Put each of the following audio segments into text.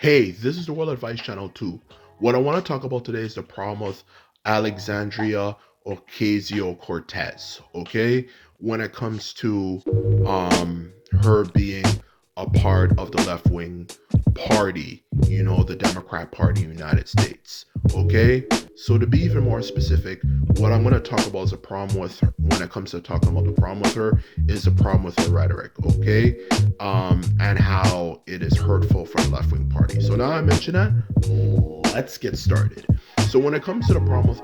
Hey, this is the World Advice Channel too. What I want to talk about today is the problem with Alexandria Ocasio Cortez. Okay, when it comes to her being a part of the left wing party, the Democrat Party in the United States. Okay, so to be even more specific, what I'm going to talk about is a problem with her. When it comes to talking about the problem with her, is the problem with her rhetoric. Okay, and how it is hurtful for the left wing party. So now I mention that, let's get started. So when it comes to the problem with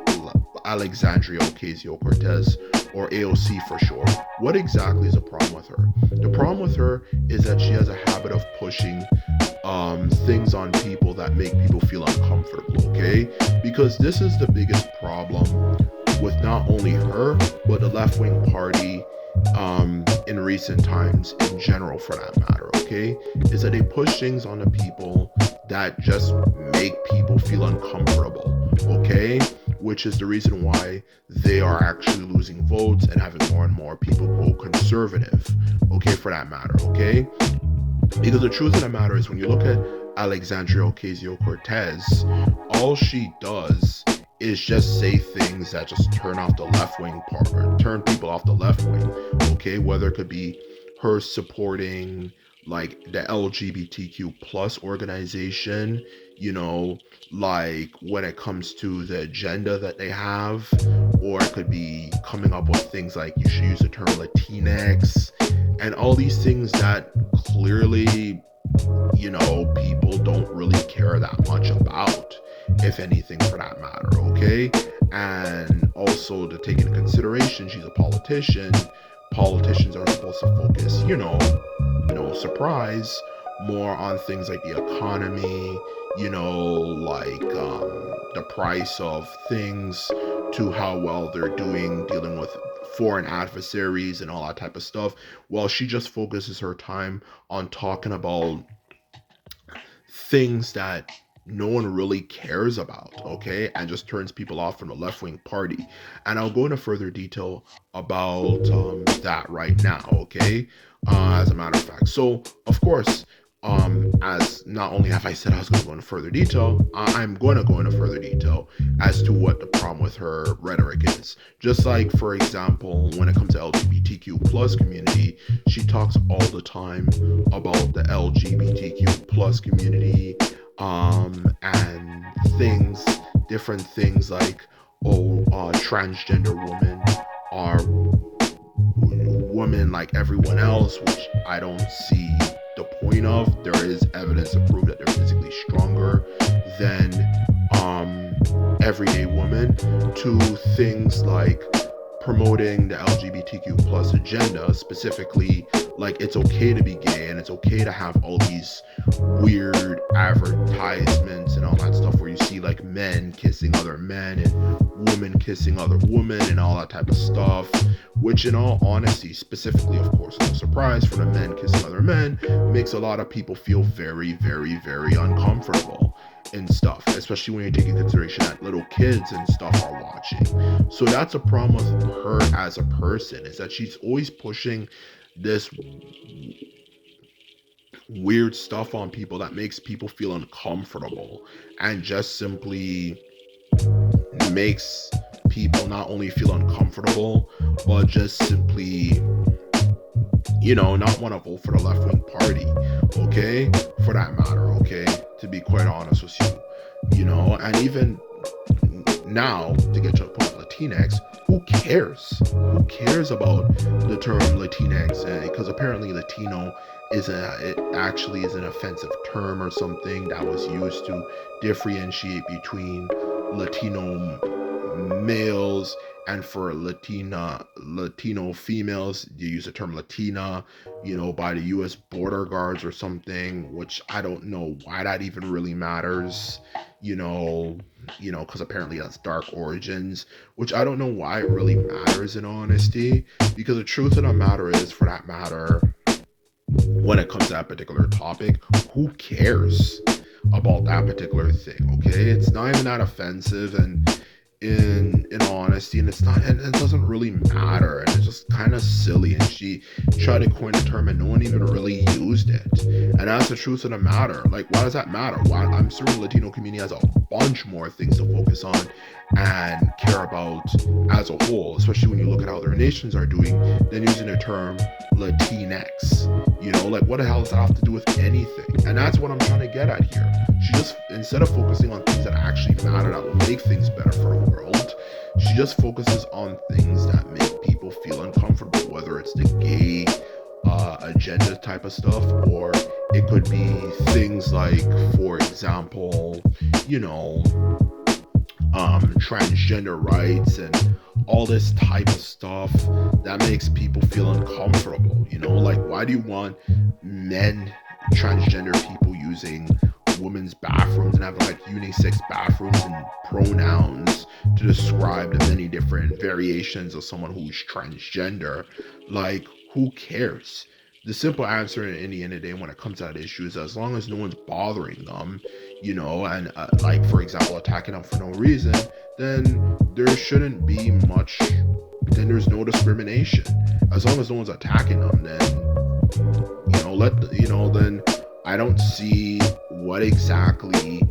Alexandria Ocasio Cortez, or AOC for short, what exactly is the problem with her? The problem with her is that she has a habit of pushing things on people that make people feel uncomfortable, okay? Because this is the biggest problem with not only her, but the left wing party in recent times in general, for that matter, okay? Is that they push things on the people that just make people feel uncomfortable, okay? Which is the reason why they are actually losing votes and having more and more people go conservative, okay, for that matter, okay? Because the truth of the matter is, when you look at Alexandria Ocasio Cortez, all she does is just say things that just turn off the left wing part, or turn people off the left wing. Okay, whether it could be her supporting like the LGBTQ plus organization, like when it comes to the agenda that they have, or it could be coming up with things like you should use the term Latinx and all these things that clearly, people don't really care that much about, if anything, for that matter, okay? And also to take into consideration, she's a politician. Politicians are supposed to focus, surprise, more on things like the economy, like the price of things, to how well they're doing dealing with foreign adversaries and all that type of stuff. Well, she just focuses her time on talking about things that no one really cares about, okay, and just turns people off from the left wing party. And I'll go into further detail about that right now, okay, as a matter of fact. So of course, as not only have I said I was going to go into further detail, I'm going to go into further detail as to what the problem with her rhetoric is. Just like, for example, when it comes to LGBTQ plus community, she talks all the time about the LGBTQ plus community, and different things like, transgender women are women like everyone else, which I don't see the point of. There is evidence to prove that they're physically stronger than everyday women, to things like promoting the LGBTQ plus agenda, specifically like it's okay to be gay and it's okay to have all these weird advertisements and all that stuff where you see like men kissing other men and women kissing other women and all that type of stuff, which in all honesty, specifically of course no surprise for the men kissing other men, makes a lot of people feel very, very, very uncomfortable and stuff, especially when you take into consideration that little kids and stuff are watching. So that's a problem with her as a person, is that she's always pushing this weird stuff on people that makes people feel uncomfortable, and just simply makes people not only feel uncomfortable, but just simply, not want to vote for the left wing party, okay? For that matter, okay? To be quite honest with you, and even now, to get to the point of Latinx, who cares? Who cares about the term Latinx? Because apparently Latino it actually is an offensive term or something that was used to differentiate between Latino males, and for Latino females, you use the term Latina, by the U.S. border guards or something, which I don't know why that even really matters, because apparently that's dark origins, which I don't know why it really matters in honesty, because the truth of the matter is, for that matter, when it comes to that particular topic, who cares about that particular thing, okay? It's not even that offensive, and in honesty, and it's not, and it doesn't really matter, and it's just kind of silly. And she tried to coin a term and no one even really used it, and that's the truth of the matter. Like, why does that matter? Why? I'm sure the Latino community has a bunch more things to focus on and care about as a whole, especially when you look at how their nations are doing, than using the term Latinx. Like, what the hell does that have to do with anything? And that's what I'm trying to get at here. She just, instead of focusing on things that actually matter, that will make things better for the world, she just focuses on things that make people feel uncomfortable, whether it's the gay agenda type of stuff, or it could be things like, for example, you know, transgender rights and all this type of stuff that makes people feel uncomfortable. Like, why do you want men, transgender people, using women's bathrooms and having like unisex bathrooms and pronouns to describe the many different variations of someone who's transgender? Like, who cares? The simple answer in the end of the day when it comes to that issue is, as long as no one's bothering them, and like, for example, attacking them for no reason, then there shouldn't be much, then there's no discrimination. As long as no one's attacking them, then, then I don't see what exactly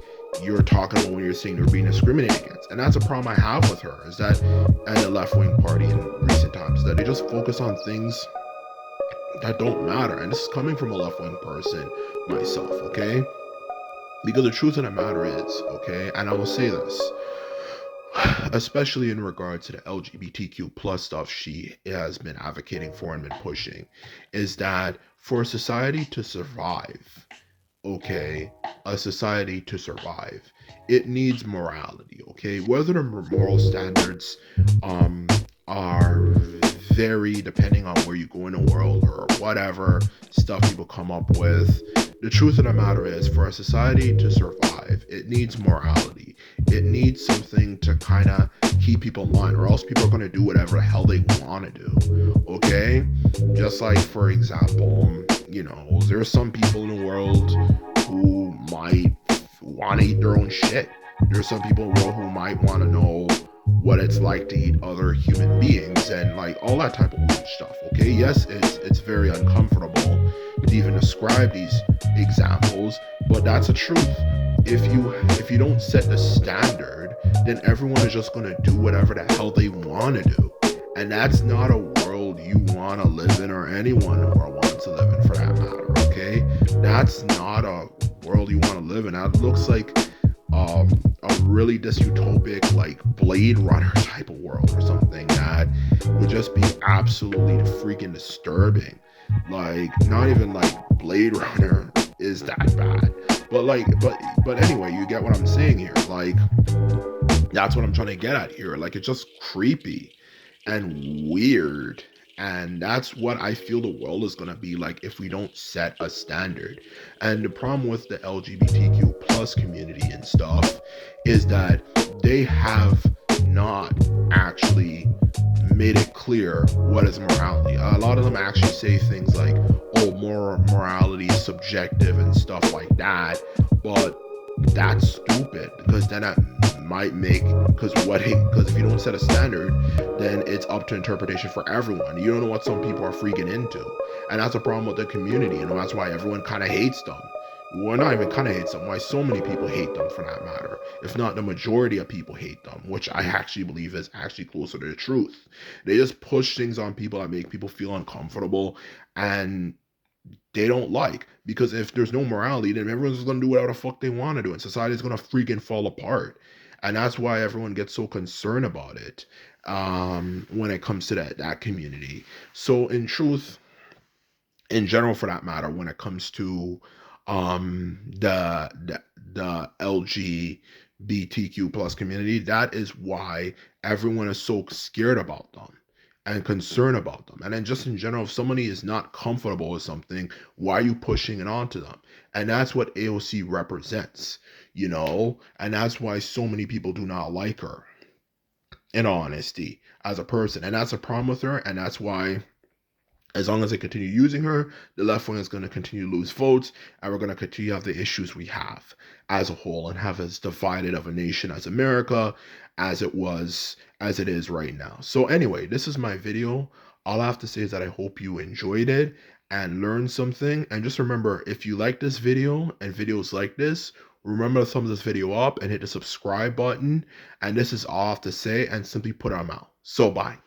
you're talking about when you're saying they're being discriminated against. And that's a problem I have with her, is that, and the left-wing party in recent times, that they just focus on things that don't matter. And this is coming from a left-wing person myself, okay? Because the truth of the matter is, okay, and I will say this, especially in regards to the LGBTQ plus stuff she has been advocating for and been pushing, is that for a society to survive, okay, a society to survive, it needs morality, okay? Whether the moral standards are vary depending on where you go in the world or whatever stuff people come up with, the truth of the matter is, for a society to survive, it needs morality. It needs something to kind of keep people in line, or else people are going to do whatever the hell they want to do, okay? Just like, for example, there's some people in the world who might want to eat their own shit. There's some people in the world who might want to know what it's like to eat other human beings, and like all that type of weird stuff, okay? Yes, it's very uncomfortable to even describe these examples, but that's the truth. If you don't set the standard, then everyone is just going to do whatever the hell they want to do, and that's not a world you want to live in, or anyone wants to live in for that matter, okay? That's not a world you want to live in. That looks like a really dystopic, like Blade Runner type of world or something, that would just be absolutely freaking disturbing. Like, not even like Blade Runner is that bad, but like, but anyway, you get what I'm saying here. Like, that's what I'm trying to get at here. Like, it's just creepy and weird. And that's what I feel the world is going to be like if we don't set a standard. And the problem with the LGBTQ plus community and stuff is that they have not actually made it clear what is morality. A lot of them actually say things like, oh, morality is subjective and stuff like that. But that's stupid, because then that might make, because if you don't set a standard, then it's up to interpretation for everyone. You don't know what some people are freaking into, and that's a problem with the community. That's why everyone kind of hates them. Well, not even kind of hates them, why so many people hate them for that matter. If not the majority of people hate them, which I actually believe is actually closer to the truth. They just push things on people that make people feel uncomfortable, and they don't like, because if there's no morality, then everyone's going to do whatever the fuck they want to do, and society's going to freaking fall apart. And that's why everyone gets so concerned about it, when it comes to that community. So in truth, in general, for that matter, when it comes to the LGBTQ plus community, that is why everyone is so scared about them and concerned about them. And then just in general, if somebody is not comfortable with something, why are you pushing it onto them? And that's what AOC represents, and that's why so many people do not like her, in all honesty, as a person. And that's a problem with her, and that's why, as long as they continue using her, the left wing is going to continue to lose votes, and we're going to continue to have the issues we have as a whole, and have as divided of a nation as America, as it is right now. So anyway, this is my video. All I have to say is that I hope you enjoyed it and learned something. And just remember, if you like this video and videos like this, remember to thumbs this video up and hit the subscribe button. And this is all I have to say, and simply put them out. So bye.